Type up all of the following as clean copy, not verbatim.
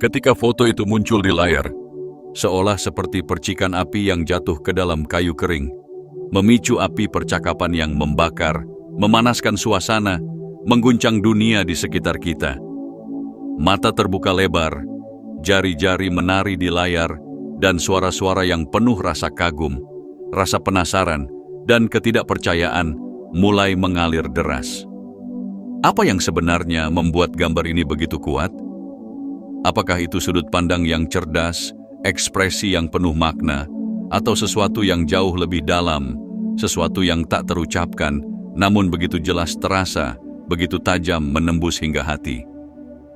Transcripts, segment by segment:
Ketika foto itu muncul di layar, seolah seperti percikan api yang jatuh ke dalam kayu kering, memicu api percakapan yang membakar, memanaskan suasana, mengguncang dunia di sekitar kita. Mata terbuka lebar, jari-jari menari di layar, dan suara-suara yang penuh rasa kagum, rasa penasaran, dan ketidakpercayaan mulai mengalir deras. Apa yang sebenarnya membuat gambar ini begitu kuat? Apakah itu sudut pandang yang cerdas, ekspresi yang penuh makna, atau sesuatu yang jauh lebih dalam, sesuatu yang tak terucapkan, namun begitu jelas terasa, begitu tajam menembus hingga hati?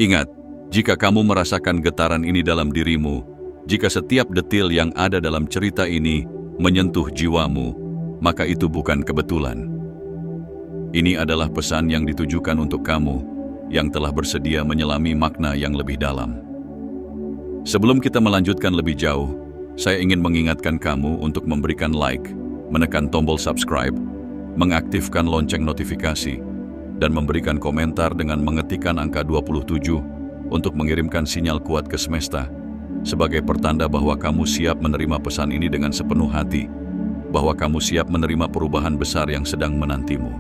Ingat, jika kamu merasakan getaran ini dalam dirimu, jika setiap detil yang ada dalam cerita ini menyentuh jiwamu, maka itu bukan kebetulan. Ini adalah pesan yang ditujukan untuk kamu, yang telah bersedia menyelami makna yang lebih dalam. Sebelum kita melanjutkan lebih jauh, saya ingin mengingatkan kamu untuk memberikan like, menekan tombol subscribe, mengaktifkan lonceng notifikasi, dan memberikan komentar dengan mengetikkan angka 27 untuk mengirimkan sinyal kuat ke semesta, sebagai pertanda bahwa kamu siap menerima pesan ini dengan sepenuh hati, bahwa kamu siap menerima perubahan besar yang sedang menantimu.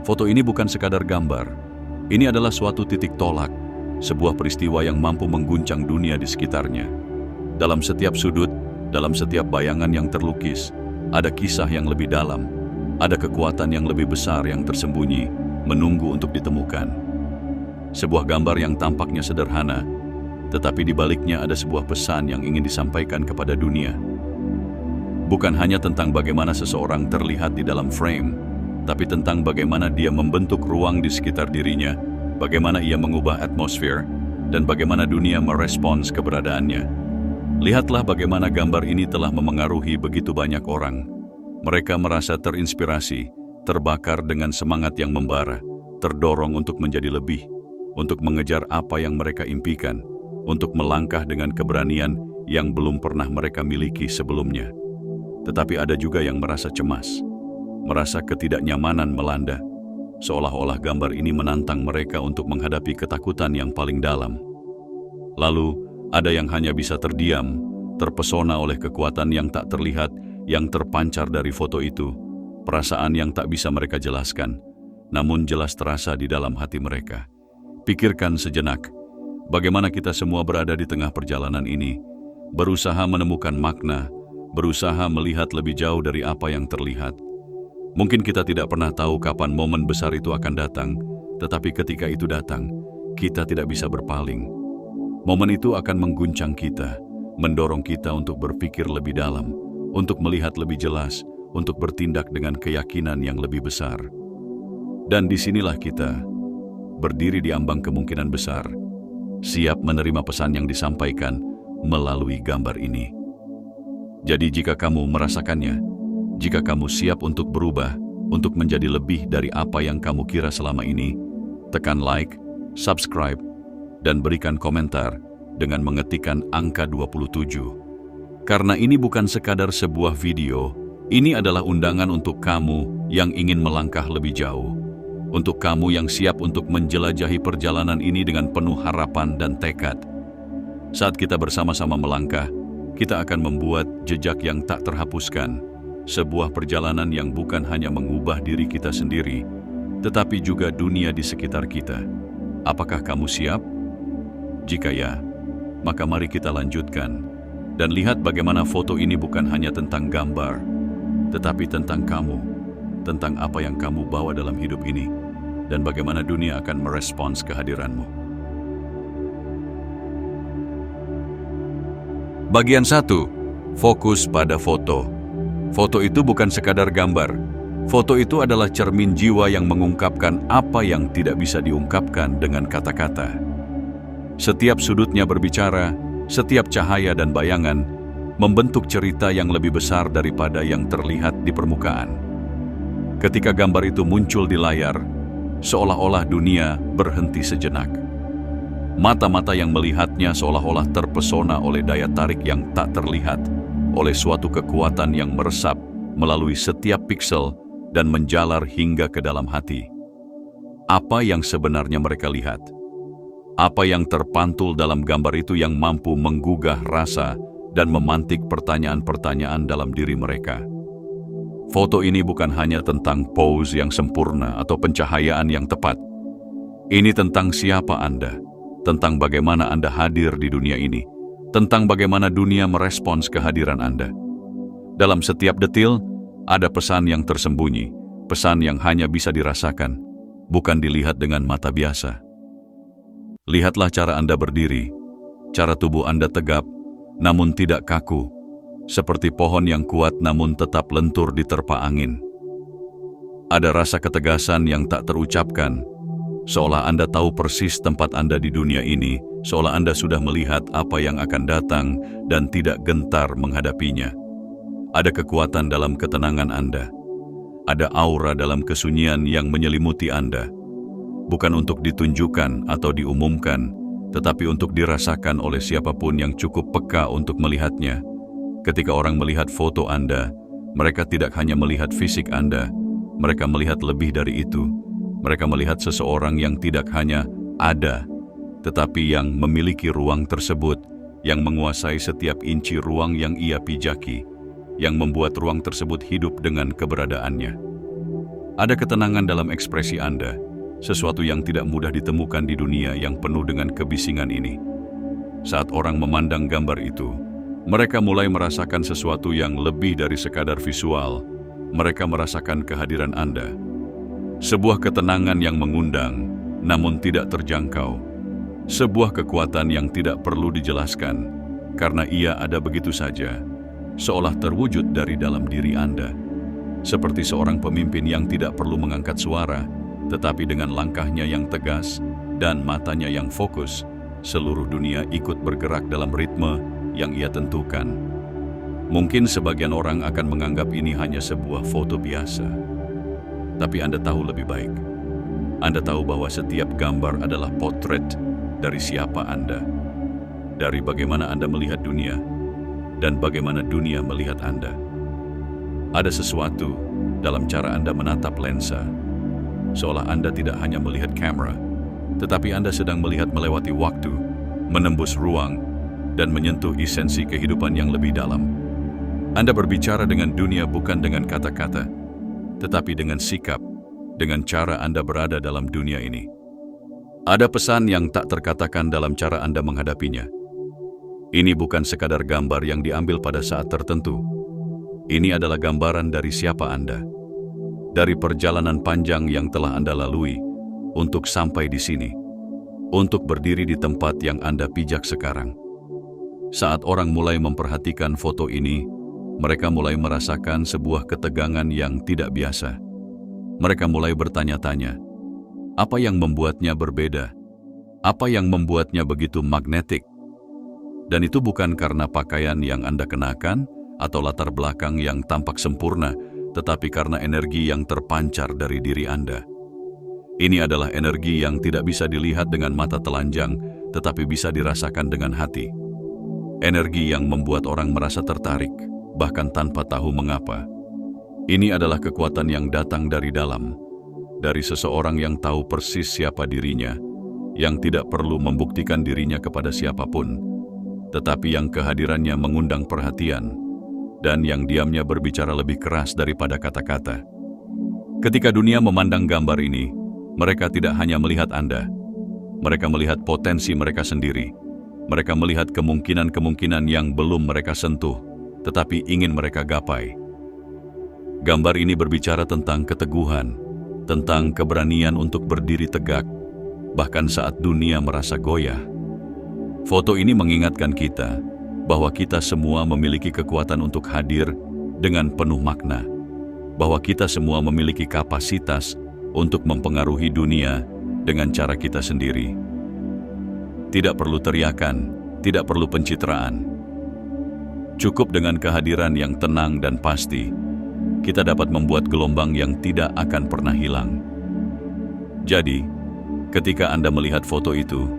Foto ini bukan sekadar gambar. Ini adalah suatu titik tolak, sebuah peristiwa yang mampu mengguncang dunia di sekitarnya. Dalam setiap sudut, dalam setiap bayangan yang terlukis, ada kisah yang lebih dalam, ada kekuatan yang lebih besar yang tersembunyi, menunggu untuk ditemukan. Sebuah gambar yang tampaknya sederhana, tetapi di baliknya ada sebuah pesan yang ingin disampaikan kepada dunia. Bukan hanya tentang bagaimana seseorang terlihat di dalam frame, tapi tentang bagaimana dia membentuk ruang di sekitar dirinya, bagaimana ia mengubah atmosfer, dan bagaimana dunia merespons keberadaannya. Lihatlah bagaimana gambar ini telah memengaruhi begitu banyak orang. Mereka merasa terinspirasi, terbakar dengan semangat yang membara, terdorong untuk menjadi lebih, untuk mengejar apa yang mereka impikan, untuk melangkah dengan keberanian yang belum pernah mereka miliki sebelumnya. Tetapi ada juga yang merasa cemas, merasa ketidaknyamanan melanda, seolah-olah gambar ini menantang mereka untuk menghadapi ketakutan yang paling dalam. Lalu, ada yang hanya bisa terdiam, terpesona oleh kekuatan yang tak terlihat, yang terpancar dari foto itu, perasaan yang tak bisa mereka jelaskan, namun jelas terasa di dalam hati mereka. Pikirkan sejenak, bagaimana kita semua berada di tengah perjalanan ini, berusaha menemukan makna, berusaha melihat lebih jauh dari apa yang terlihat. Mungkin kita tidak pernah tahu kapan momen besar itu akan datang, tetapi ketika itu datang, kita tidak bisa berpaling. Momen itu akan mengguncang kita, mendorong kita untuk berpikir lebih dalam, untuk melihat lebih jelas, untuk bertindak dengan keyakinan yang lebih besar. Dan disinilah kita, berdiri di ambang kemungkinan besar, siap menerima pesan yang disampaikan melalui gambar ini. Jadi jika kamu merasakannya, jika kamu siap untuk berubah, untuk menjadi lebih dari apa yang kamu kira selama ini, tekan like, subscribe, dan berikan komentar dengan mengetikkan angka 27. Karena ini bukan sekadar sebuah video, ini adalah undangan untuk kamu yang ingin melangkah lebih jauh. Untuk kamu yang siap untuk menjelajahi perjalanan ini dengan penuh harapan dan tekad. Saat kita bersama-sama melangkah, kita akan membuat jejak yang tak terhapuskan. Sebuah perjalanan yang bukan hanya mengubah diri kita sendiri, tetapi juga dunia di sekitar kita. Apakah kamu siap? Jika ya, maka mari kita lanjutkan. Dan lihat bagaimana foto ini bukan hanya tentang gambar, tetapi tentang kamu, tentang apa yang kamu bawa dalam hidup ini, dan bagaimana dunia akan merespons kehadiranmu. Bagian 1. Fokus pada foto. Foto itu bukan sekadar gambar. Foto itu adalah cermin jiwa yang mengungkapkan apa yang tidak bisa diungkapkan dengan kata-kata. Setiap sudutnya berbicara, setiap cahaya dan bayangan membentuk cerita yang lebih besar daripada yang terlihat di permukaan. Ketika gambar itu muncul di layar, seolah-olah dunia berhenti sejenak. Mata-mata yang melihatnya seolah-olah terpesona oleh daya tarik yang tak terlihat, oleh suatu kekuatan yang meresap melalui setiap piksel dan menjalar hingga ke dalam hati. Apa yang sebenarnya mereka lihat? Apa yang terpantul dalam gambar itu yang mampu menggugah rasa dan memantik pertanyaan-pertanyaan dalam diri mereka. Foto ini bukan hanya tentang pose yang sempurna atau pencahayaan yang tepat. Ini tentang siapa Anda, tentang bagaimana Anda hadir di dunia ini, tentang bagaimana dunia merespons kehadiran Anda. Dalam setiap detil, ada pesan yang tersembunyi, pesan yang hanya bisa dirasakan, bukan dilihat dengan mata biasa. Lihatlah cara Anda berdiri, cara tubuh Anda tegap, namun tidak kaku, seperti pohon yang kuat namun tetap lentur diterpa angin. Ada rasa ketegasan yang tak terucapkan, seolah Anda tahu persis tempat Anda di dunia ini, seolah Anda sudah melihat apa yang akan datang dan tidak gentar menghadapinya. Ada kekuatan dalam ketenangan Anda. Ada aura dalam kesunyian yang menyelimuti Anda. Bukan untuk ditunjukkan atau diumumkan, tetapi untuk dirasakan oleh siapapun yang cukup peka untuk melihatnya. Ketika orang melihat foto Anda, mereka tidak hanya melihat fisik Anda, mereka melihat lebih dari itu. Mereka melihat seseorang yang tidak hanya ada, tetapi yang memiliki ruang tersebut, yang menguasai setiap inci ruang yang ia pijaki, yang membuat ruang tersebut hidup dengan keberadaannya. Ada ketenangan dalam ekspresi Anda, sesuatu yang tidak mudah ditemukan di dunia yang penuh dengan kebisingan ini. Saat orang memandang gambar itu, mereka mulai merasakan sesuatu yang lebih dari sekadar visual. Mereka merasakan kehadiran Anda. Sebuah ketenangan yang mengundang, namun tidak terjangkau. Sebuah kekuatan yang tidak perlu dijelaskan, karena ia ada begitu saja, seolah terwujud dari dalam diri Anda. Seperti seorang pemimpin yang tidak perlu mengangkat suara, tetapi dengan langkahnya yang tegas dan matanya yang fokus, seluruh dunia ikut bergerak dalam ritme yang ia tentukan. Mungkin sebagian orang akan menganggap ini hanya sebuah foto biasa. Tapi Anda tahu lebih baik. Anda tahu bahwa setiap gambar adalah potret dari siapa Anda, dari bagaimana Anda melihat dunia, dan bagaimana dunia melihat Anda. Ada sesuatu dalam cara Anda menatap lensa, seolah Anda tidak hanya melihat kamera, tetapi Anda sedang melihat melewati waktu, menembus ruang, dan menyentuh esensi kehidupan yang lebih dalam. Anda berbicara dengan dunia bukan dengan kata-kata, tetapi dengan sikap, dengan cara Anda berada dalam dunia ini. Ada pesan yang tak terkatakan dalam cara Anda menghadapinya. Ini bukan sekadar gambar yang diambil pada saat tertentu. Ini adalah gambaran dari siapa Anda. Dari perjalanan panjang yang telah Anda lalui untuk sampai di sini, untuk berdiri di tempat yang Anda pijak sekarang. Saat orang mulai memperhatikan foto ini, mereka mulai merasakan sebuah ketegangan yang tidak biasa. Mereka mulai bertanya-tanya, apa yang membuatnya berbeda? Apa yang membuatnya begitu magnetik? Dan itu bukan karena pakaian yang Anda kenakan atau latar belakang yang tampak sempurna, tetapi karena energi yang terpancar dari diri Anda. Ini adalah energi yang tidak bisa dilihat dengan mata telanjang, tetapi bisa dirasakan dengan hati. Energi yang membuat orang merasa tertarik, bahkan tanpa tahu mengapa. Ini adalah kekuatan yang datang dari dalam, dari seseorang yang tahu persis siapa dirinya, yang tidak perlu membuktikan dirinya kepada siapapun, tetapi yang kehadirannya mengundang perhatian, dan yang diamnya berbicara lebih keras daripada kata-kata. Ketika dunia memandang gambar ini, mereka tidak hanya melihat Anda. Mereka melihat potensi mereka sendiri. Mereka melihat kemungkinan-kemungkinan yang belum mereka sentuh, tetapi ingin mereka gapai. Gambar ini berbicara tentang keteguhan, tentang keberanian untuk berdiri tegak, bahkan saat dunia merasa goyah. Foto ini mengingatkan kita bahwa kita semua memiliki kekuatan untuk hadir dengan penuh makna, bahwa kita semua memiliki kapasitas untuk mempengaruhi dunia dengan cara kita sendiri. Tidak perlu teriakan, tidak perlu pencitraan. Cukup dengan kehadiran yang tenang dan pasti, kita dapat membuat gelombang yang tidak akan pernah hilang. Jadi, ketika Anda melihat foto itu,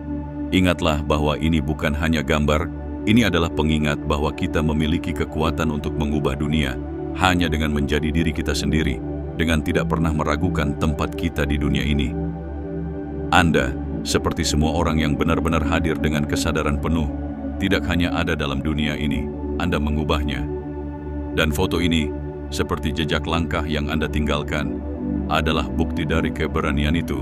ingatlah bahwa ini bukan hanya gambar. Ini adalah pengingat bahwa kita memiliki kekuatan untuk mengubah dunia hanya dengan menjadi diri kita sendiri, dengan tidak pernah meragukan tempat kita di dunia ini. Anda, Seperti semua orang yang benar-benar hadir dengan kesadaran penuh, tidak hanya ada dalam dunia ini, Anda mengubahnya. Dan foto ini, seperti jejak langkah yang Anda tinggalkan, adalah bukti dari keberanian itu.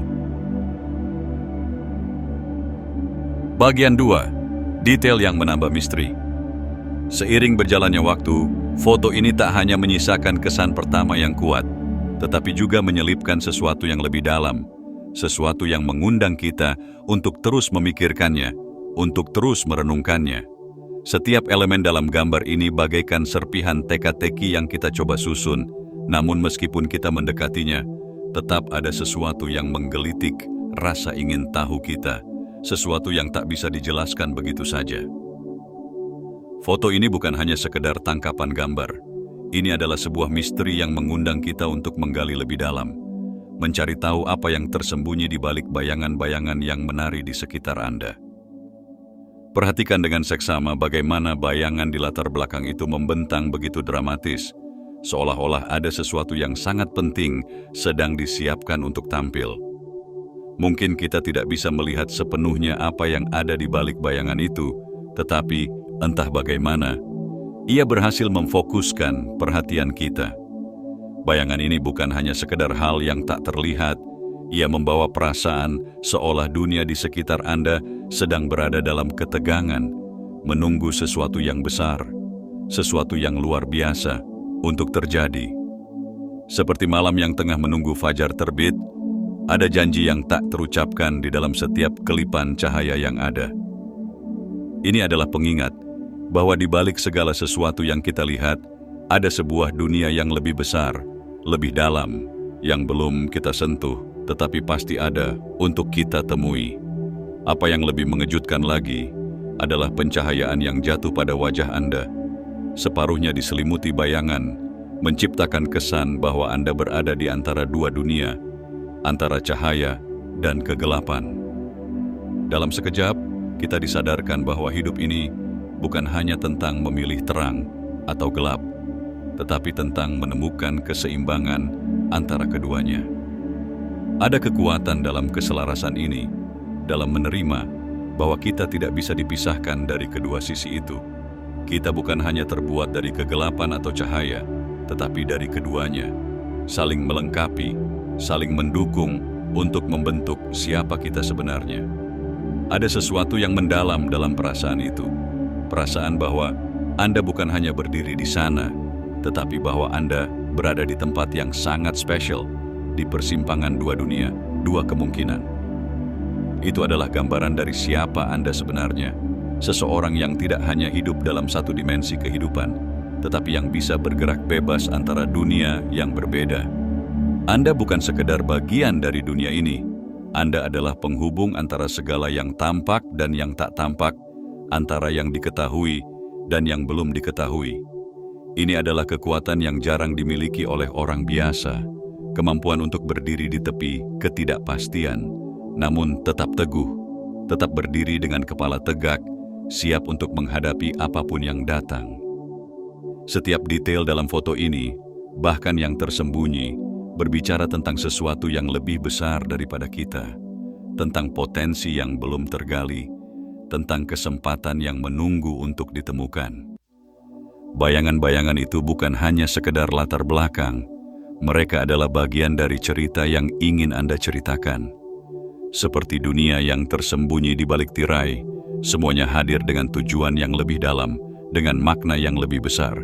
Bagian 2. Detail yang menambah misteri. Seiring berjalannya waktu, foto ini tak hanya menyisakan kesan pertama yang kuat, tetapi juga menyelipkan sesuatu yang lebih dalam, sesuatu yang mengundang kita untuk terus memikirkannya, untuk terus merenungkannya. Setiap elemen dalam gambar ini bagaikan serpihan teka-teki yang kita coba susun, namun meskipun kita mendekatinya, tetap ada sesuatu yang menggelitik rasa ingin tahu kita, sesuatu yang tak bisa dijelaskan begitu saja. Foto ini bukan hanya sekedar tangkapan gambar. Ini adalah sebuah misteri yang mengundang kita untuk menggali lebih dalam, mencari tahu apa yang tersembunyi di balik bayangan-bayangan yang menari di sekitar Anda. Perhatikan dengan seksama bagaimana bayangan di latar belakang itu membentang begitu dramatis, seolah-olah ada sesuatu yang sangat penting sedang disiapkan untuk tampil. Mungkin kita tidak bisa melihat sepenuhnya apa yang ada di balik bayangan itu, tetapi entah bagaimana, ia berhasil memfokuskan perhatian kita. Bayangan ini bukan hanya sekedar hal yang tak terlihat, ia membawa perasaan seolah dunia di sekitar Anda sedang berada dalam ketegangan, menunggu sesuatu yang besar, sesuatu yang luar biasa untuk terjadi. Seperti malam yang tengah menunggu fajar terbit, ada janji yang tak terucapkan di dalam setiap kelipan cahaya yang ada. Ini adalah pengingat bahwa di balik segala sesuatu yang kita lihat, ada sebuah dunia yang lebih besar, lebih dalam, yang belum kita sentuh, tetapi pasti ada untuk kita temui. Apa yang lebih mengejutkan lagi adalah pencahayaan yang jatuh pada wajah Anda. Separuhnya diselimuti bayangan, menciptakan kesan bahwa Anda berada di antara dua dunia, antara cahaya dan kegelapan. Dalam sekejap, kita disadarkan bahwa hidup ini bukan hanya tentang memilih terang atau gelap, tetapi tentang menemukan keseimbangan antara keduanya. Ada kekuatan dalam keselarasan ini, dalam menerima bahwa kita tidak bisa dipisahkan dari kedua sisi itu. Kita bukan hanya terbuat dari kegelapan atau cahaya, tetapi dari keduanya, saling melengkapi, saling mendukung untuk membentuk siapa kita sebenarnya. Ada sesuatu yang mendalam dalam perasaan itu. Perasaan bahwa Anda bukan hanya berdiri di sana, tetapi bahwa Anda berada di tempat yang sangat spesial, di persimpangan dua dunia, dua kemungkinan. Itu adalah gambaran dari siapa Anda sebenarnya, seseorang yang tidak hanya hidup dalam satu dimensi kehidupan, tetapi yang bisa bergerak bebas antara dunia yang berbeda. Anda bukan sekedar bagian dari dunia ini. Anda adalah penghubung antara segala yang tampak dan yang tak tampak, antara yang diketahui dan yang belum diketahui. Ini adalah kekuatan yang jarang dimiliki oleh orang biasa, kemampuan untuk berdiri di tepi ketidakpastian, namun tetap teguh, tetap berdiri dengan kepala tegak, siap untuk menghadapi apapun yang datang. Setiap detail dalam foto ini, bahkan yang tersembunyi, berbicara tentang sesuatu yang lebih besar daripada kita, tentang potensi yang belum tergali, tentang kesempatan yang menunggu untuk ditemukan. Bayangan-bayangan itu bukan hanya sekedar latar belakang, mereka adalah bagian dari cerita yang ingin Anda ceritakan. Seperti dunia yang tersembunyi di balik tirai, semuanya hadir dengan tujuan yang lebih dalam, dengan makna yang lebih besar.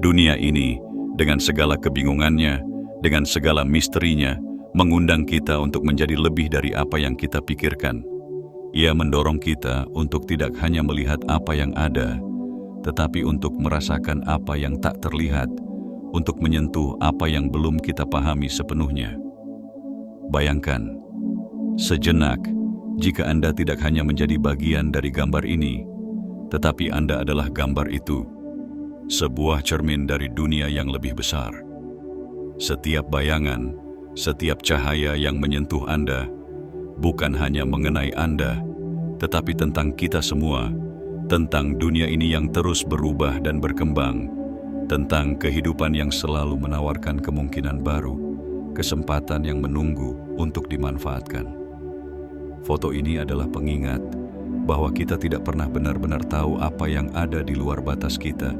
Dunia ini, dengan segala kebingungannya, dengan segala misterinya, mengundang kita untuk menjadi lebih dari apa yang kita pikirkan. Ia mendorong kita untuk tidak hanya melihat apa yang ada, tetapi untuk merasakan apa yang tak terlihat, untuk menyentuh apa yang belum kita pahami sepenuhnya. Bayangkan, sejenak, jika Anda tidak hanya menjadi bagian dari gambar ini, tetapi Anda adalah gambar itu, sebuah cermin dari dunia yang lebih besar. Setiap bayangan, setiap cahaya yang menyentuh Anda, bukan hanya mengenai Anda, tetapi tentang kita semua, tentang dunia ini yang terus berubah dan berkembang, tentang kehidupan yang selalu menawarkan kemungkinan baru, kesempatan yang menunggu untuk dimanfaatkan. Foto ini adalah pengingat bahwa kita tidak pernah benar-benar tahu apa yang ada di luar batas kita,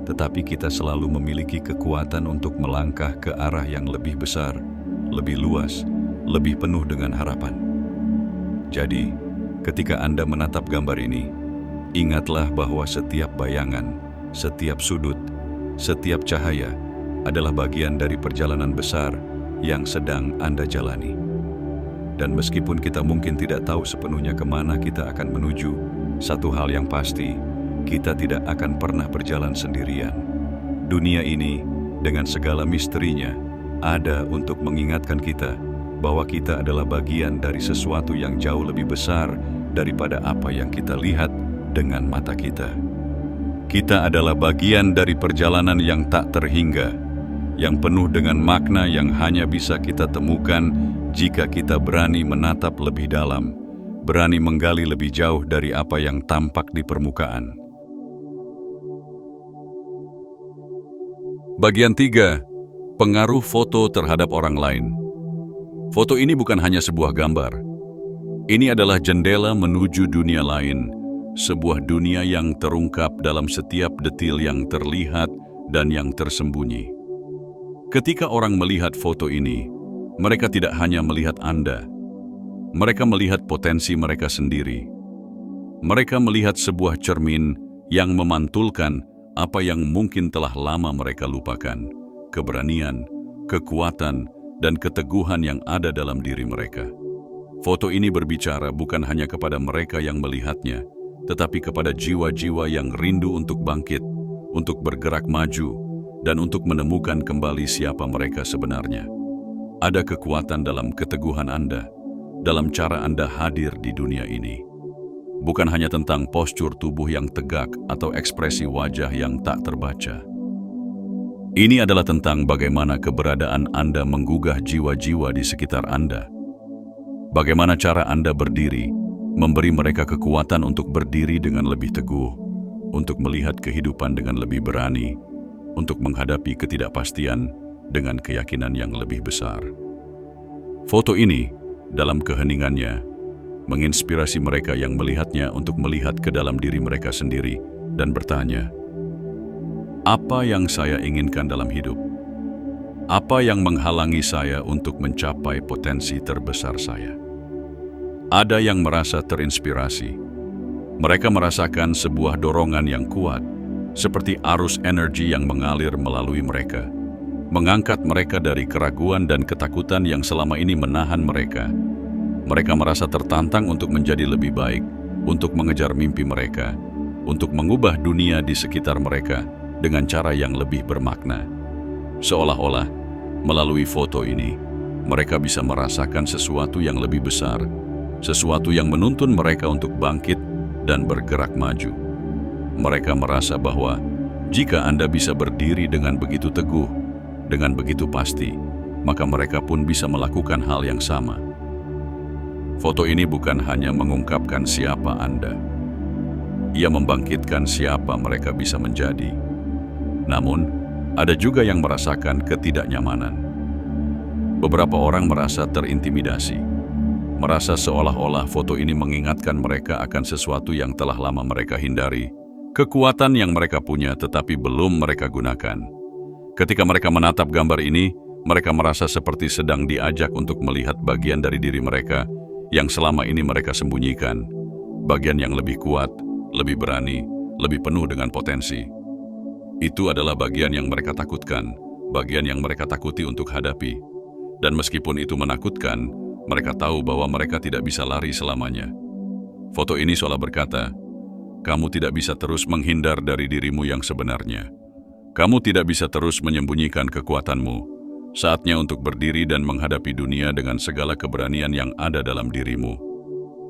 tetapi kita selalu memiliki kekuatan untuk melangkah ke arah yang lebih besar, lebih luas, lebih penuh dengan harapan. Jadi, ketika Anda menatap gambar ini, ingatlah bahwa setiap bayangan, setiap sudut, setiap cahaya adalah bagian dari perjalanan besar yang sedang Anda jalani. Dan meskipun kita mungkin tidak tahu sepenuhnya kemana kita akan menuju, satu hal yang pasti, kita tidak akan pernah berjalan sendirian. Dunia ini, dengan segala misterinya, ada untuk mengingatkan kita bahwa kita adalah bagian dari sesuatu yang jauh lebih besar daripada apa yang kita lihat dengan mata kita. Kita adalah bagian dari perjalanan yang tak terhingga, yang penuh dengan makna yang hanya bisa kita temukan jika kita berani menatap lebih dalam, berani menggali lebih jauh dari apa yang tampak di permukaan. Bagian 3. Pengaruh foto terhadap orang lain. Foto ini bukan hanya sebuah gambar. Ini adalah jendela menuju dunia lain, sebuah dunia yang terungkap dalam setiap detil yang terlihat dan yang tersembunyi. Ketika orang melihat foto ini, mereka tidak hanya melihat Anda. Mereka melihat potensi mereka sendiri. Mereka melihat sebuah cermin yang memantulkan apa yang mungkin telah lama mereka lupakan, keberanian, kekuatan, dan keteguhan yang ada dalam diri mereka. Foto ini berbicara bukan hanya kepada mereka yang melihatnya, tetapi kepada jiwa-jiwa yang rindu untuk bangkit, untuk bergerak maju, dan untuk menemukan kembali siapa mereka sebenarnya. Ada kekuatan dalam keteguhan Anda, dalam cara Anda hadir di dunia ini. Bukan hanya tentang postur tubuh yang tegak atau ekspresi wajah yang tak terbaca. Ini adalah tentang bagaimana keberadaan Anda menggugah jiwa-jiwa di sekitar Anda. Bagaimana cara Anda berdiri, memberi mereka kekuatan untuk berdiri dengan lebih teguh, untuk melihat kehidupan dengan lebih berani, untuk menghadapi ketidakpastian dengan keyakinan yang lebih besar. Foto ini, dalam keheningannya, menginspirasi mereka yang melihatnya untuk melihat ke dalam diri mereka sendiri dan bertanya, apa yang saya inginkan dalam hidup? Apa yang menghalangi saya untuk mencapai potensi terbesar saya? Ada yang merasa terinspirasi. Mereka merasakan sebuah dorongan yang kuat, seperti arus energi yang mengalir melalui mereka, mengangkat mereka dari keraguan dan ketakutan yang selama ini menahan mereka. Mereka merasa tertantang untuk menjadi lebih baik, untuk mengejar mimpi mereka, untuk mengubah dunia di sekitar mereka dengan cara yang lebih bermakna. Seolah-olah, melalui foto ini, mereka bisa merasakan sesuatu yang lebih besar, sesuatu yang menuntun mereka untuk bangkit dan bergerak maju. Mereka merasa bahwa jika Anda bisa berdiri dengan begitu teguh, dengan begitu pasti, maka mereka pun bisa melakukan hal yang sama. Foto ini bukan hanya mengungkapkan siapa Anda. Ia membangkitkan siapa mereka bisa menjadi. Namun, ada juga yang merasakan ketidaknyamanan. Beberapa orang merasa terintimidasi, merasa seolah-olah foto ini mengingatkan mereka akan sesuatu yang telah lama mereka hindari, kekuatan yang mereka punya tetapi belum mereka gunakan. Ketika mereka menatap gambar ini, mereka merasa seperti sedang diajak untuk melihat bagian dari diri mereka yang selama ini mereka sembunyikan, bagian yang lebih kuat, lebih berani, lebih penuh dengan potensi. Itu adalah bagian yang mereka takutkan, bagian yang mereka takuti untuk hadapi. Dan meskipun itu menakutkan, mereka tahu bahwa mereka tidak bisa lari selamanya. Foto ini seolah berkata, kamu tidak bisa terus menghindar dari dirimu yang sebenarnya. Kamu tidak bisa terus menyembunyikan kekuatanmu. Saatnya untuk berdiri dan menghadapi dunia dengan segala keberanian yang ada dalam dirimu.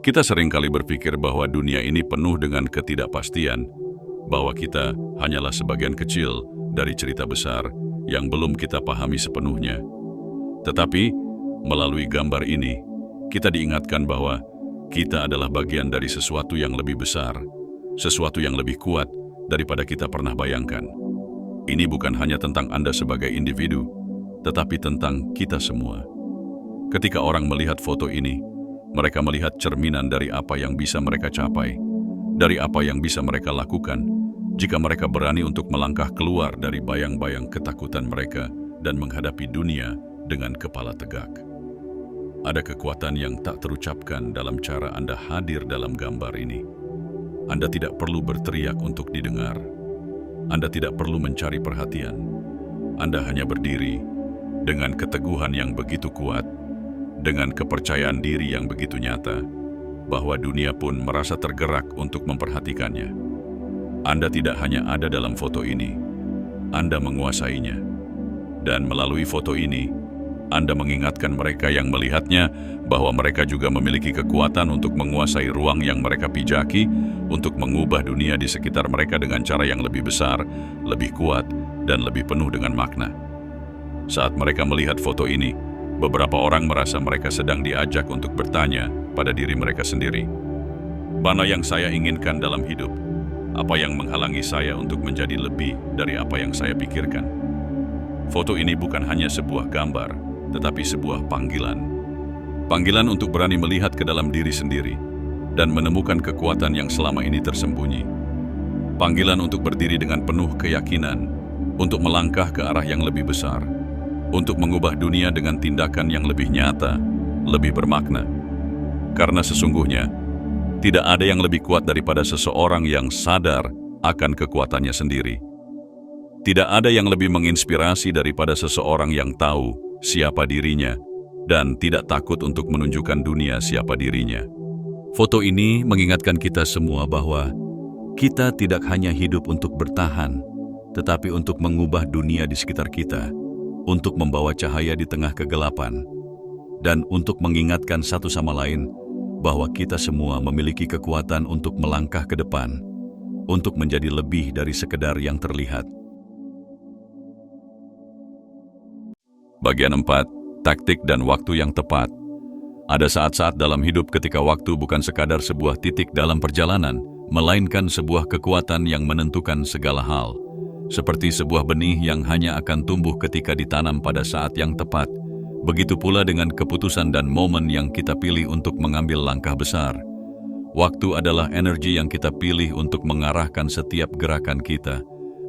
Kita seringkali berpikir bahwa dunia ini penuh dengan ketidakpastian, bahwa kita hanyalah sebagian kecil dari cerita besar yang belum kita pahami sepenuhnya. Tetapi, melalui gambar ini, kita diingatkan bahwa kita adalah bagian dari sesuatu yang lebih besar, sesuatu yang lebih kuat daripada kita pernah bayangkan. Ini bukan hanya tentang Anda sebagai individu, tetapi tentang kita semua. Ketika orang melihat foto ini, Mereka melihat cerminan dari apa yang bisa mereka capai, dari apa yang bisa mereka lakukan, jika mereka berani untuk melangkah keluar dari bayang-bayang ketakutan mereka dan menghadapi dunia dengan kepala tegak. Ada kekuatan yang tak terucapkan dalam cara Anda hadir dalam gambar ini. Anda tidak perlu berteriak untuk didengar. Anda tidak perlu mencari perhatian. Anda hanya berdiri dengan keteguhan yang begitu kuat, dengan kepercayaan diri yang begitu nyata, bahwa dunia pun merasa tergerak untuk memperhatikannya. Anda tidak hanya ada dalam foto ini, Anda menguasainya. Dan melalui foto ini, Anda mengingatkan mereka yang melihatnya bahwa mereka juga memiliki kekuatan untuk menguasai ruang yang mereka pijaki, untuk mengubah dunia di sekitar mereka dengan cara yang lebih besar, lebih kuat, dan lebih penuh dengan makna. Saat mereka melihat foto ini, beberapa orang merasa mereka sedang diajak untuk bertanya pada diri mereka sendiri. Mana yang saya inginkan dalam hidup? Apa yang menghalangi saya untuk menjadi lebih dari apa yang saya pikirkan? Foto ini bukan hanya sebuah gambar, tetapi sebuah panggilan. Panggilan untuk berani melihat ke dalam diri sendiri dan menemukan kekuatan yang selama ini tersembunyi. Panggilan untuk berdiri dengan penuh keyakinan, untuk melangkah ke arah yang lebih besar, untuk mengubah dunia dengan tindakan yang lebih nyata, lebih bermakna. Karena sesungguhnya, tidak ada yang lebih kuat daripada seseorang yang sadar akan kekuatannya sendiri. Tidak ada yang lebih menginspirasi daripada seseorang yang tahu siapa dirinya dan tidak takut untuk menunjukkan dunia siapa dirinya. Foto ini mengingatkan kita semua bahwa kita tidak hanya hidup untuk bertahan, tetapi untuk mengubah dunia di sekitar kita, untuk membawa cahaya di tengah kegelapan, dan untuk mengingatkan satu sama lain bahwa kita semua memiliki kekuatan untuk melangkah ke depan, untuk menjadi lebih dari sekedar yang terlihat. Bagian 4, taktik dan waktu yang tepat. Ada saat-saat dalam hidup ketika waktu bukan sekadar sebuah titik dalam perjalanan, melainkan sebuah kekuatan yang menentukan segala hal. Seperti sebuah benih yang hanya akan tumbuh ketika ditanam pada saat yang tepat. Begitu pula dengan keputusan dan momen yang kita pilih untuk mengambil langkah besar. Waktu adalah energi yang kita pilih untuk mengarahkan setiap gerakan kita.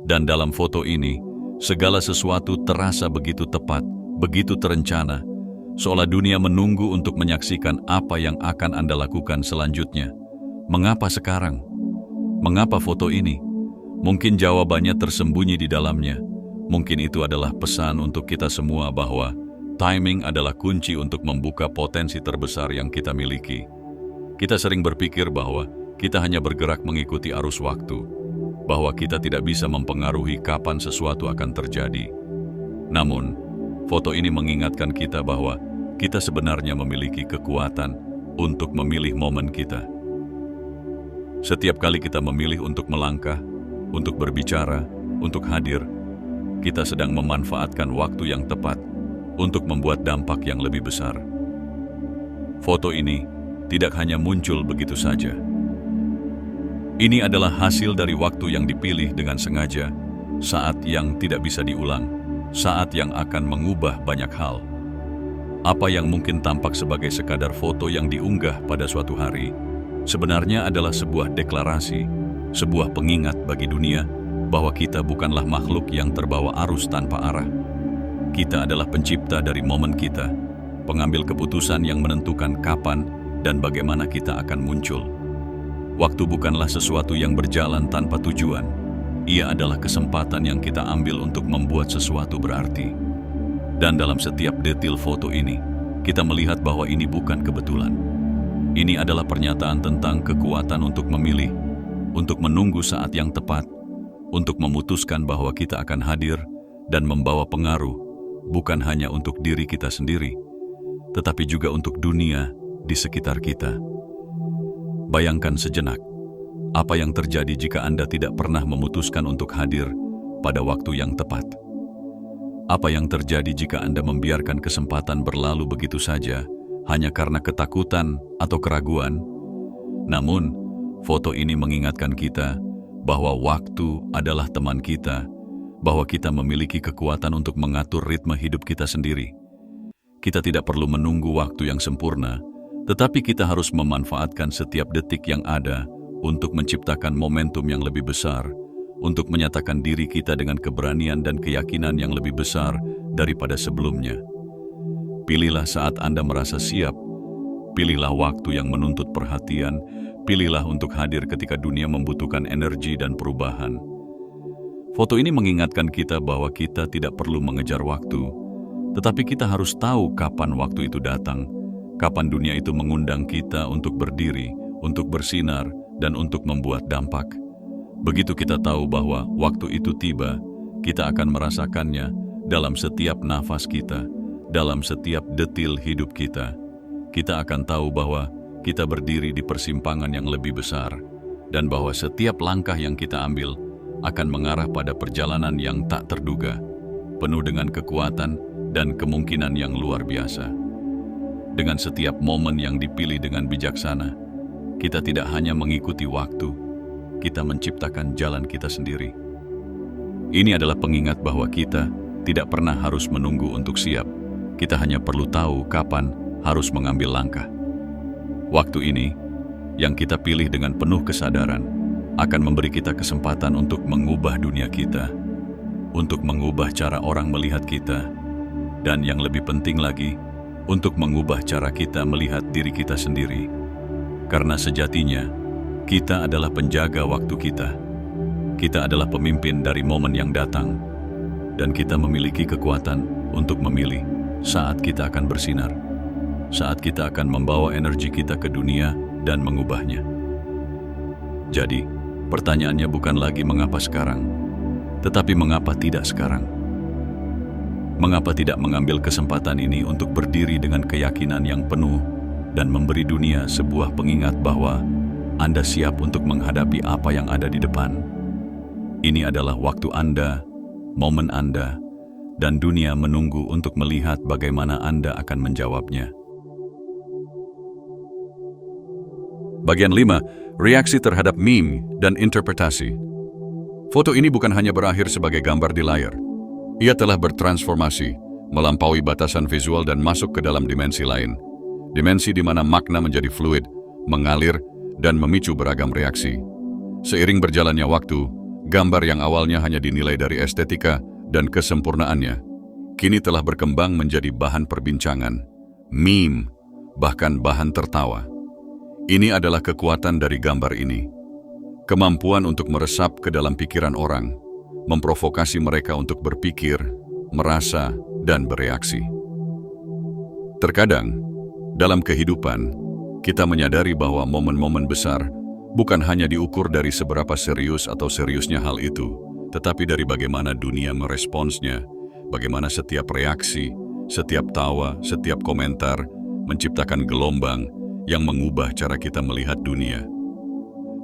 Dan dalam foto ini, segala sesuatu terasa begitu tepat, begitu terencana, seolah dunia menunggu untuk menyaksikan apa yang akan Anda lakukan selanjutnya. Mengapa sekarang? Mengapa foto ini? Mungkin jawabannya tersembunyi di dalamnya. Mungkin itu adalah pesan untuk kita semua bahwa timing adalah kunci untuk membuka potensi terbesar yang kita miliki. Kita sering berpikir bahwa kita hanya bergerak mengikuti arus waktu, bahwa kita tidak bisa mempengaruhi kapan sesuatu akan terjadi. Namun, foto ini mengingatkan kita bahwa kita sebenarnya memiliki kekuatan untuk memilih momen kita. Setiap kali kita memilih untuk melangkah, untuk berbicara, untuk hadir, kita sedang memanfaatkan waktu yang tepat untuk membuat dampak yang lebih besar. Foto ini tidak hanya muncul begitu saja. Ini adalah hasil dari waktu yang dipilih dengan sengaja, saat yang tidak bisa diulang, saat yang akan mengubah banyak hal. Apa yang mungkin tampak sebagai sekadar foto yang diunggah pada suatu hari, sebenarnya adalah sebuah deklarasi, sebuah pengingat bagi dunia bahwa kita bukanlah makhluk yang terbawa arus tanpa arah. Kita adalah pencipta dari momen kita, pengambil keputusan yang menentukan kapan dan bagaimana kita akan muncul. Waktu bukanlah sesuatu yang berjalan tanpa tujuan. Ia adalah kesempatan yang kita ambil untuk membuat sesuatu berarti. Dan dalam setiap detail foto ini, kita melihat bahwa ini bukan kebetulan. Ini adalah pernyataan tentang kekuatan untuk memilih, untuk menunggu saat yang tepat, untuk memutuskan bahwa kita akan hadir dan membawa pengaruh, bukan hanya untuk diri kita sendiri, tetapi juga untuk dunia di sekitar kita. Bayangkan sejenak, apa yang terjadi jika Anda tidak pernah memutuskan untuk hadir pada waktu yang tepat? Apa yang terjadi jika Anda membiarkan kesempatan berlalu begitu saja, hanya karena ketakutan atau keraguan? Namun, foto ini mengingatkan kita bahwa waktu adalah teman kita, bahwa kita memiliki kekuatan untuk mengatur ritme hidup kita sendiri. Kita tidak perlu menunggu waktu yang sempurna, Tetapi kita harus memanfaatkan setiap detik yang ada untuk menciptakan momentum yang lebih besar, untuk menyatakan diri kita dengan keberanian dan keyakinan yang lebih besar daripada sebelumnya. Pilihlah saat Anda merasa siap, pilihlah waktu yang menuntut perhatian, pilihlah untuk hadir ketika dunia membutuhkan energi dan perubahan. Foto ini mengingatkan kita bahwa kita tidak perlu mengejar waktu, tetapi kita harus tahu kapan waktu itu datang, kapan dunia itu mengundang kita untuk berdiri, untuk bersinar, dan untuk membuat dampak. Begitu kita tahu bahwa waktu itu tiba, kita akan merasakannya dalam setiap nafas kita, dalam setiap detil hidup kita. Kita akan tahu bahwa kita berdiri di persimpangan yang lebih besar, dan bahwa setiap langkah yang kita ambil akan mengarah pada perjalanan yang tak terduga, penuh dengan kekuatan dan kemungkinan yang luar biasa. Dengan setiap momen yang dipilih dengan bijaksana, kita tidak hanya mengikuti waktu, kita menciptakan jalan kita sendiri. Ini adalah pengingat bahwa kita tidak pernah harus menunggu untuk siap. Kita hanya perlu tahu kapan harus mengambil langkah. Waktu ini, yang kita pilih dengan penuh kesadaran, akan memberi kita kesempatan untuk mengubah dunia kita, untuk mengubah cara orang melihat kita, dan yang lebih penting lagi, untuk mengubah cara kita melihat diri kita sendiri. Karena sejatinya, kita adalah penjaga waktu kita. Kita adalah pemimpin dari momen yang datang, dan kita memiliki kekuatan untuk memilih saat kita akan bersinar, saat kita akan membawa energi kita ke dunia dan mengubahnya. Jadi, pertanyaannya bukan lagi mengapa sekarang, tetapi mengapa tidak sekarang? Mengapa tidak mengambil kesempatan ini untuk berdiri dengan keyakinan yang penuh dan memberi dunia sebuah pengingat bahwa Anda siap untuk menghadapi apa yang ada di depan. Ini adalah waktu Anda, momen Anda, dan dunia menunggu untuk melihat bagaimana Anda akan menjawabnya. Bagian 5, reaksi terhadap meme dan interpretasi. Foto ini bukan hanya berakhir sebagai gambar di layar. Ia telah bertransformasi, melampaui batasan visual dan masuk ke dalam dimensi lain. Dimensi di mana makna menjadi fluid, mengalir, dan memicu beragam reaksi. Seiring berjalannya waktu, gambar yang awalnya hanya dinilai dari estetika dan kesempurnaannya, kini telah berkembang menjadi bahan perbincangan, meme, bahkan bahan tertawa. Ini adalah kekuatan dari gambar ini. Kemampuan untuk meresap ke dalam pikiran orang, memprovokasi mereka untuk berpikir, merasa, dan bereaksi. Terkadang, dalam kehidupan, kita menyadari bahwa momen-momen besar bukan hanya diukur dari seberapa serius atau seriusnya hal itu, tetapi dari bagaimana dunia meresponsnya, bagaimana setiap reaksi, setiap tawa, setiap komentar menciptakan gelombang yang mengubah cara kita melihat dunia.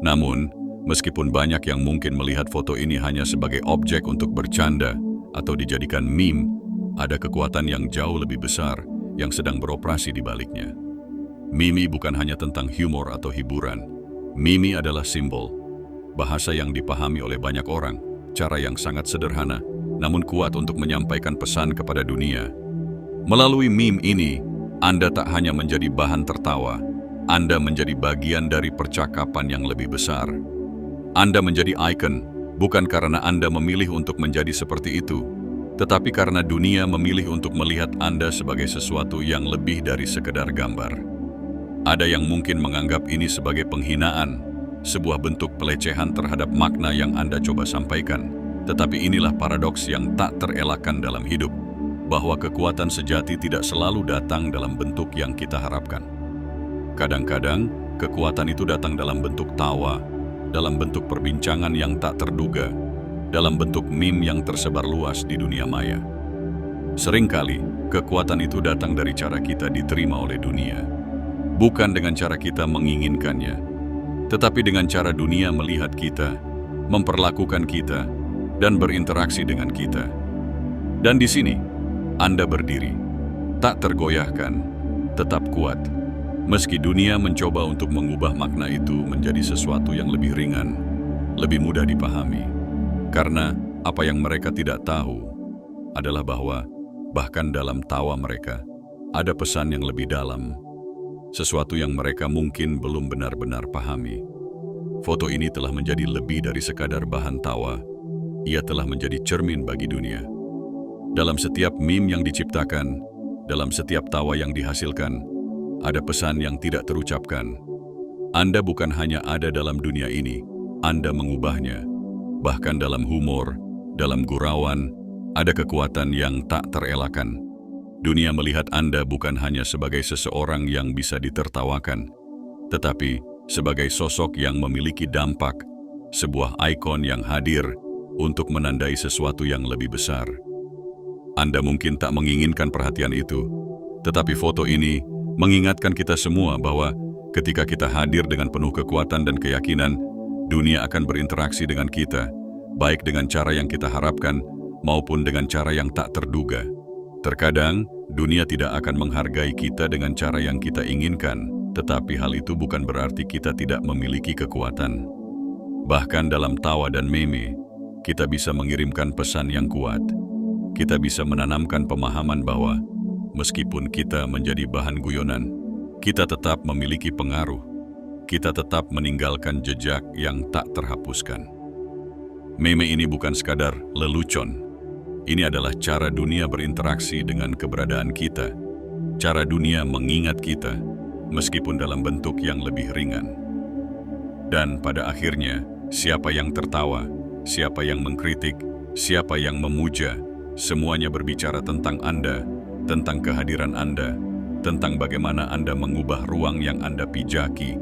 Namun, meskipun banyak yang mungkin melihat foto ini hanya sebagai objek untuk bercanda atau dijadikan meme, ada kekuatan yang jauh lebih besar yang sedang beroperasi di baliknya. Meme bukan hanya tentang humor atau hiburan. Meme adalah simbol, bahasa yang dipahami oleh banyak orang, cara yang sangat sederhana, namun kuat untuk menyampaikan pesan kepada dunia. Melalui meme ini, Anda tak hanya menjadi bahan tertawa, Anda menjadi bagian dari percakapan yang lebih besar. Anda menjadi ikon, bukan karena Anda memilih untuk menjadi seperti itu, tetapi karena dunia memilih untuk melihat Anda sebagai sesuatu yang lebih dari sekedar gambar. Ada yang mungkin menganggap ini sebagai penghinaan, sebuah bentuk pelecehan terhadap makna yang Anda coba sampaikan. Tetapi inilah paradoks yang tak terelakkan dalam hidup, bahwa kekuatan sejati tidak selalu datang dalam bentuk yang kita harapkan. Kadang-kadang, kekuatan itu datang dalam bentuk tawa, dalam bentuk perbincangan yang tak terduga, dalam bentuk meme yang tersebar luas di dunia maya. Seringkali, kekuatan itu datang dari cara kita diterima oleh dunia. Bukan dengan cara kita menginginkannya, tetapi dengan cara dunia melihat kita, memperlakukan kita, dan berinteraksi dengan kita. Dan di sini, Anda berdiri, tak tergoyahkan, tetap kuat. Meski dunia mencoba untuk mengubah makna itu menjadi sesuatu yang lebih ringan, lebih mudah dipahami. Karena apa yang mereka tidak tahu adalah bahwa bahkan dalam tawa mereka ada pesan yang lebih dalam. sesuatu yang mereka mungkin belum benar-benar pahami. Foto ini telah menjadi lebih dari sekadar bahan tawa. Ia telah menjadi cermin bagi dunia. Dalam setiap meme yang diciptakan, dalam setiap tawa yang dihasilkan, ada pesan yang tidak terucapkan. Anda bukan hanya ada dalam dunia ini, Anda mengubahnya. Bahkan dalam humor, dalam gurauan, ada kekuatan yang tak terelakkan. Dunia melihat Anda bukan hanya sebagai seseorang yang bisa ditertawakan, tetapi sebagai sosok yang memiliki dampak, sebuah ikon yang hadir untuk menandai sesuatu yang lebih besar. Anda mungkin tak menginginkan perhatian itu, tetapi foto ini mengingatkan kita semua bahwa ketika kita hadir dengan penuh kekuatan dan keyakinan, dunia akan berinteraksi dengan kita, baik dengan cara yang kita harapkan maupun dengan cara yang tak terduga. Terkadang, dunia tidak akan menghargai kita dengan cara yang kita inginkan, tetapi hal itu bukan berarti kita tidak memiliki kekuatan. Bahkan dalam tawa dan meme, kita bisa mengirimkan pesan yang kuat. Kita bisa menanamkan pemahaman bahwa meskipun kita menjadi bahan guyonan, kita tetap memiliki pengaruh. Kita tetap meninggalkan jejak yang tak terhapuskan. Meme ini bukan sekadar lelucon. Ini adalah cara dunia berinteraksi dengan keberadaan kita. Cara dunia mengingat kita, meskipun dalam bentuk yang lebih ringan. Dan pada akhirnya, siapa yang tertawa, siapa yang mengkritik, siapa yang memuja, semuanya berbicara tentang Anda, tentang kehadiran Anda, tentang bagaimana Anda mengubah ruang yang Anda pijaki,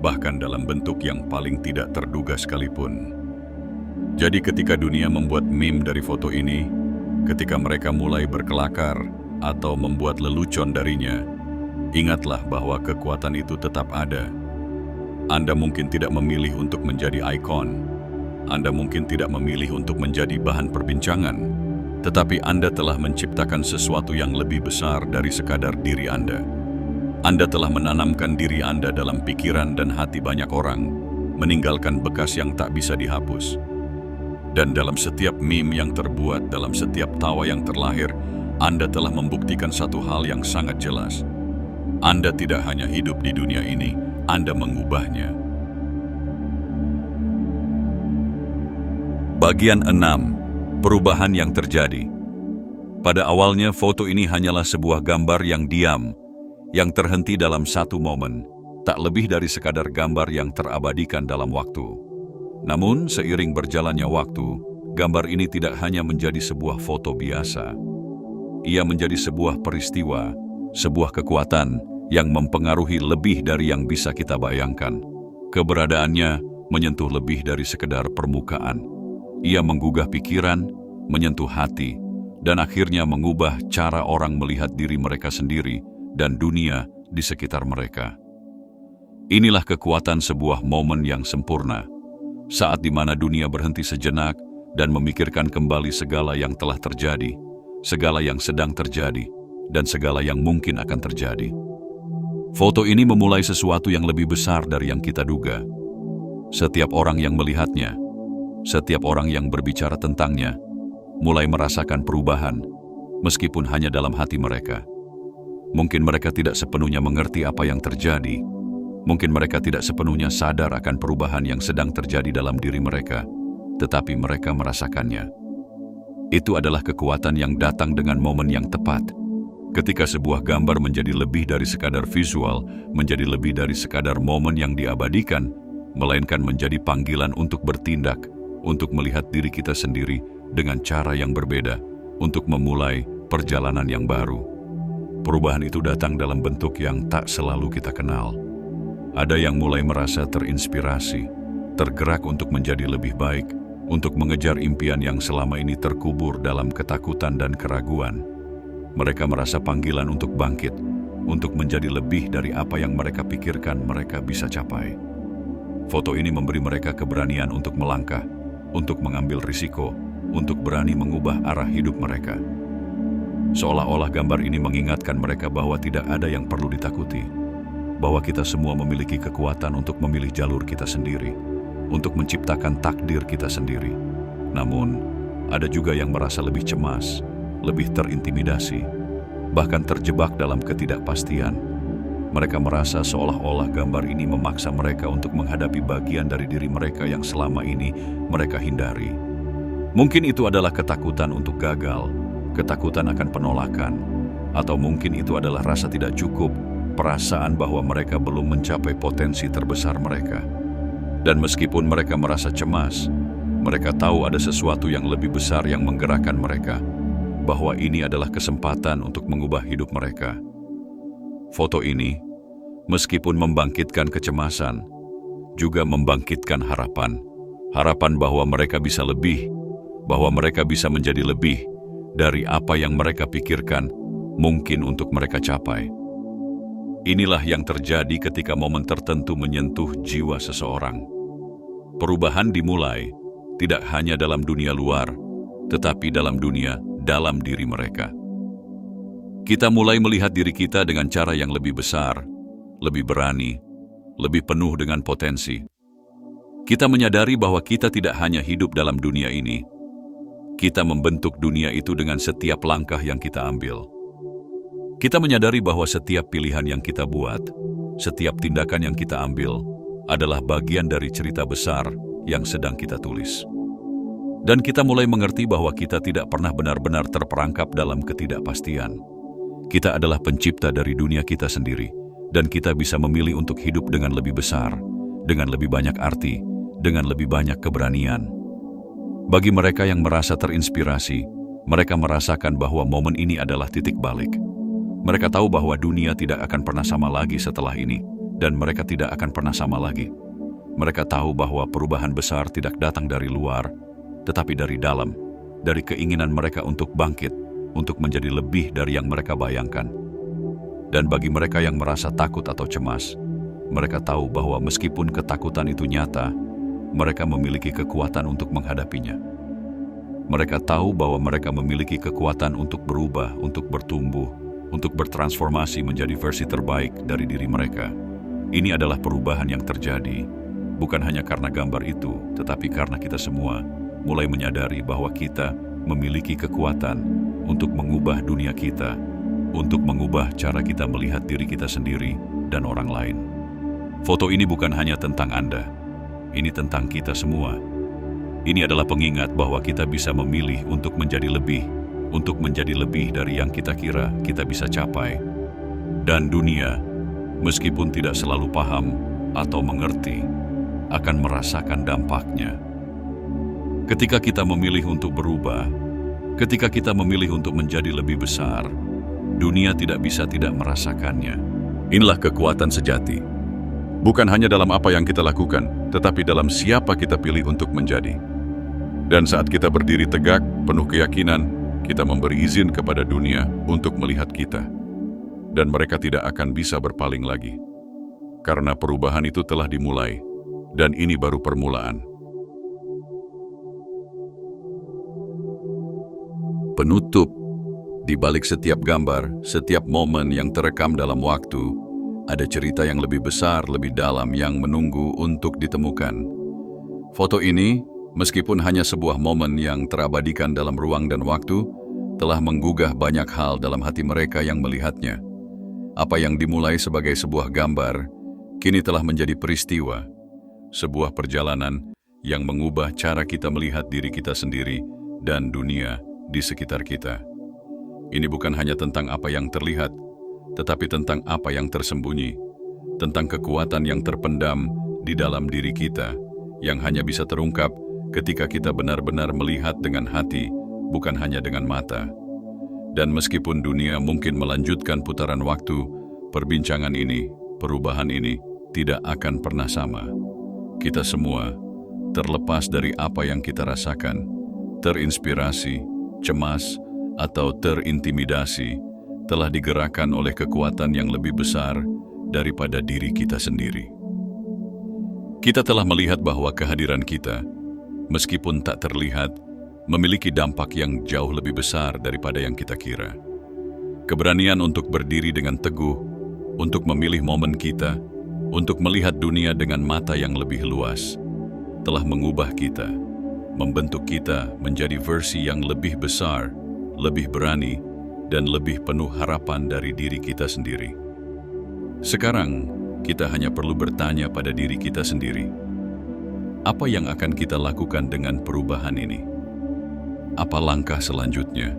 bahkan dalam bentuk yang paling tidak terduga sekalipun. Jadi ketika dunia membuat meme dari foto ini, ketika mereka mulai berkelakar atau membuat lelucon darinya, ingatlah bahwa kekuatan itu tetap ada. Anda mungkin tidak memilih untuk menjadi ikon. Anda mungkin tidak memilih untuk menjadi bahan perbincangan. Tetapi Anda telah menciptakan sesuatu yang lebih besar dari sekadar diri Anda. Anda telah menanamkan diri Anda dalam pikiran dan hati banyak orang, meninggalkan bekas yang tak bisa dihapus. Dan dalam setiap meme yang terbuat, dalam setiap tawa yang terlahir, Anda telah membuktikan satu hal yang sangat jelas. Anda tidak hanya hidup di dunia ini, Anda mengubahnya. Bagian 6. Perubahan yang terjadi. Pada awalnya, foto ini hanyalah sebuah gambar yang diam, yang terhenti dalam satu momen, tak lebih dari sekadar gambar yang terabadikan dalam waktu. Namun, seiring berjalannya waktu, gambar ini tidak hanya menjadi sebuah foto biasa. Ia menjadi sebuah peristiwa, sebuah kekuatan yang mempengaruhi lebih dari yang bisa kita bayangkan. Keberadaannya menyentuh lebih dari sekedar permukaan. Ia menggugah pikiran, menyentuh hati, dan akhirnya mengubah cara orang melihat diri mereka sendiri dan dunia di sekitar mereka. Inilah kekuatan sebuah momen yang sempurna, saat di mana dunia berhenti sejenak dan memikirkan kembali segala yang telah terjadi, segala yang sedang terjadi, dan segala yang mungkin akan terjadi. Foto ini memulai sesuatu yang lebih besar dari yang kita duga. Setiap orang yang melihatnya, setiap orang yang berbicara tentangnya, mulai merasakan perubahan, meskipun hanya dalam hati mereka. Mungkin mereka tidak sepenuhnya mengerti apa yang terjadi. Mungkin mereka tidak sepenuhnya sadar akan perubahan yang sedang terjadi dalam diri mereka, tetapi mereka merasakannya. Itu adalah kekuatan yang datang dengan momen yang tepat. Ketika sebuah gambar menjadi lebih dari sekadar visual, menjadi lebih dari sekadar momen yang diabadikan, melainkan menjadi panggilan untuk bertindak, untuk melihat diri kita sendiri dengan cara yang berbeda, untuk memulai perjalanan yang baru. Perubahan itu datang dalam bentuk yang tak selalu kita kenal. Ada yang mulai merasa terinspirasi, tergerak untuk menjadi lebih baik, untuk mengejar impian yang selama ini terkubur dalam ketakutan dan keraguan. Mereka merasa panggilan untuk bangkit, untuk menjadi lebih dari apa yang mereka pikirkan mereka bisa capai. Foto ini memberi mereka keberanian untuk melangkah, untuk mengambil risiko, untuk berani mengubah arah hidup mereka. Seolah-olah gambar ini mengingatkan mereka bahwa tidak ada yang perlu ditakuti, bahwa kita semua memiliki kekuatan untuk memilih jalur kita sendiri, untuk menciptakan takdir kita sendiri. Namun, ada juga yang merasa lebih cemas, lebih terintimidasi, bahkan terjebak dalam ketidakpastian. Mereka merasa seolah-olah gambar ini memaksa mereka untuk menghadapi bagian dari diri mereka yang selama ini mereka hindari. Mungkin itu adalah ketakutan untuk gagal, ketakutan akan penolakan, atau mungkin itu adalah rasa tidak cukup, perasaan bahwa mereka belum mencapai potensi terbesar mereka. Dan meskipun mereka merasa cemas, mereka tahu ada sesuatu yang lebih besar yang menggerakkan mereka, bahwa ini adalah kesempatan untuk mengubah hidup mereka. Foto ini, meskipun membangkitkan kecemasan, juga membangkitkan harapan. Harapan bahwa mereka bisa lebih, bahwa mereka bisa menjadi lebih dari apa yang mereka pikirkan mungkin untuk mereka capai. Inilah yang terjadi ketika momen tertentu menyentuh jiwa seseorang. Perubahan dimulai tidak hanya dalam dunia luar, tetapi dalam diri mereka. Kita mulai melihat diri kita dengan cara yang lebih besar, lebih berani, lebih penuh dengan potensi. Kita menyadari bahwa kita tidak hanya hidup dalam dunia ini, kita membentuk dunia itu dengan setiap langkah yang kita ambil. Kita menyadari bahwa setiap pilihan yang kita buat, setiap tindakan yang kita ambil, adalah bagian dari cerita besar yang sedang kita tulis. Dan kita mulai mengerti bahwa kita tidak pernah benar-benar terperangkap dalam ketidakpastian. Kita adalah pencipta dari dunia kita sendiri, dan kita bisa memilih untuk hidup dengan lebih besar, dengan lebih banyak arti, dengan lebih banyak keberanian. Bagi mereka yang merasa terinspirasi, mereka merasakan bahwa momen ini adalah titik balik. Mereka tahu bahwa dunia tidak akan pernah sama lagi setelah ini, dan mereka tidak akan pernah sama lagi. Mereka tahu bahwa perubahan besar tidak datang dari luar, tetapi dari dalam, dari keinginan mereka untuk bangkit, untuk menjadi lebih dari yang mereka bayangkan. Dan bagi mereka yang merasa takut atau cemas, mereka tahu bahwa meskipun ketakutan itu nyata, mereka memiliki kekuatan untuk menghadapinya. Mereka tahu bahwa mereka memiliki kekuatan untuk berubah, untuk bertumbuh, untuk bertransformasi menjadi versi terbaik dari diri mereka. Ini adalah perubahan yang terjadi, bukan hanya karena gambar itu, tetapi karena kita semua mulai menyadari bahwa kita memiliki kekuatan untuk mengubah dunia kita, untuk mengubah cara kita melihat diri kita sendiri dan orang lain. Foto ini bukan hanya tentang Anda, ini tentang kita semua. Ini adalah pengingat bahwa kita bisa memilih untuk menjadi lebih dari yang kita kira kita bisa capai. Dan dunia, meskipun tidak selalu paham atau mengerti, akan merasakan dampaknya. Ketika kita memilih untuk berubah, ketika kita memilih untuk menjadi lebih besar, dunia tidak bisa tidak merasakannya. Inilah kekuatan sejati. Bukan hanya dalam apa yang kita lakukan, tetapi dalam siapa kita pilih untuk menjadi. Dan saat kita berdiri tegak, penuh keyakinan, kita memberi izin kepada dunia untuk melihat kita. Dan mereka tidak akan bisa berpaling lagi. Karena perubahan itu telah dimulai, dan ini baru permulaan. Penutup. Di balik setiap gambar, setiap momen yang terekam dalam waktu, ada cerita yang lebih besar, lebih dalam yang menunggu untuk ditemukan. Foto ini, meskipun hanya sebuah momen yang terabadikan dalam ruang dan waktu, telah menggugah banyak hal dalam hati mereka yang melihatnya. Apa yang dimulai sebagai sebuah gambar, kini telah menjadi peristiwa, sebuah perjalanan yang mengubah cara kita melihat diri kita sendiri dan dunia di sekitar kita. Ini bukan hanya tentang apa yang terlihat, tetapi tentang apa yang tersembunyi, tentang kekuatan yang terpendam di dalam diri kita, yang hanya bisa terungkap ketika kita benar-benar melihat dengan hati, bukan hanya dengan mata. Dan meskipun dunia mungkin melanjutkan putaran waktu, perbincangan ini, perubahan ini, tidak akan pernah sama. Kita semua, terlepas dari apa yang kita rasakan, terinspirasi, cemas, atau terintimidasi, telah digerakkan oleh kekuatan yang lebih besar daripada diri kita sendiri. Kita telah melihat bahwa kehadiran kita, meskipun tak terlihat, memiliki dampak yang jauh lebih besar daripada yang kita kira. Keberanian untuk berdiri dengan teguh, untuk memilih momen kita, untuk melihat dunia dengan mata yang lebih luas, telah mengubah kita, membentuk kita menjadi versi yang lebih besar, lebih berani, dan lebih penuh harapan dari diri kita sendiri. Sekarang, kita hanya perlu bertanya pada diri kita sendiri. Apa yang akan kita lakukan dengan perubahan ini? Apa langkah selanjutnya?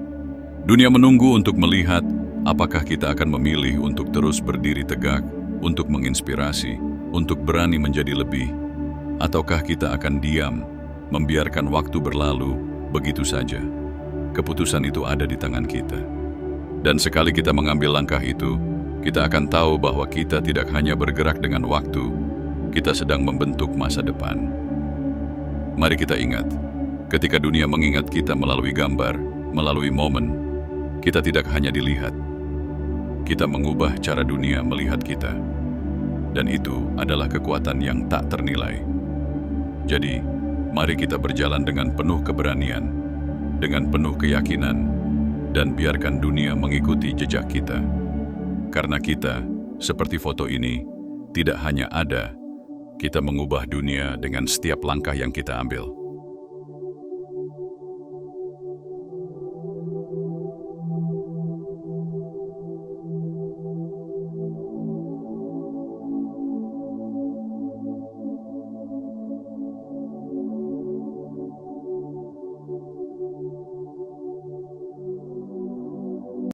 Dunia menunggu untuk melihat apakah kita akan memilih untuk terus berdiri tegak, untuk menginspirasi, untuk berani menjadi lebih, ataukah kita akan diam, membiarkan waktu berlalu begitu saja. Keputusan itu ada di tangan kita. Dan sekali kita mengambil langkah itu, kita akan tahu bahwa kita tidak hanya bergerak dengan waktu, kita sedang membentuk masa depan. Mari kita ingat, ketika dunia mengingat kita melalui gambar, melalui momen, kita tidak hanya dilihat. Kita mengubah cara dunia melihat kita. Dan itu adalah kekuatan yang tak ternilai. Jadi, mari kita berjalan dengan penuh keberanian, dengan penuh keyakinan, dan biarkan dunia mengikuti jejak kita. Karena kita, seperti foto ini, tidak hanya ada, kita mengubah dunia dengan setiap langkah yang kita ambil.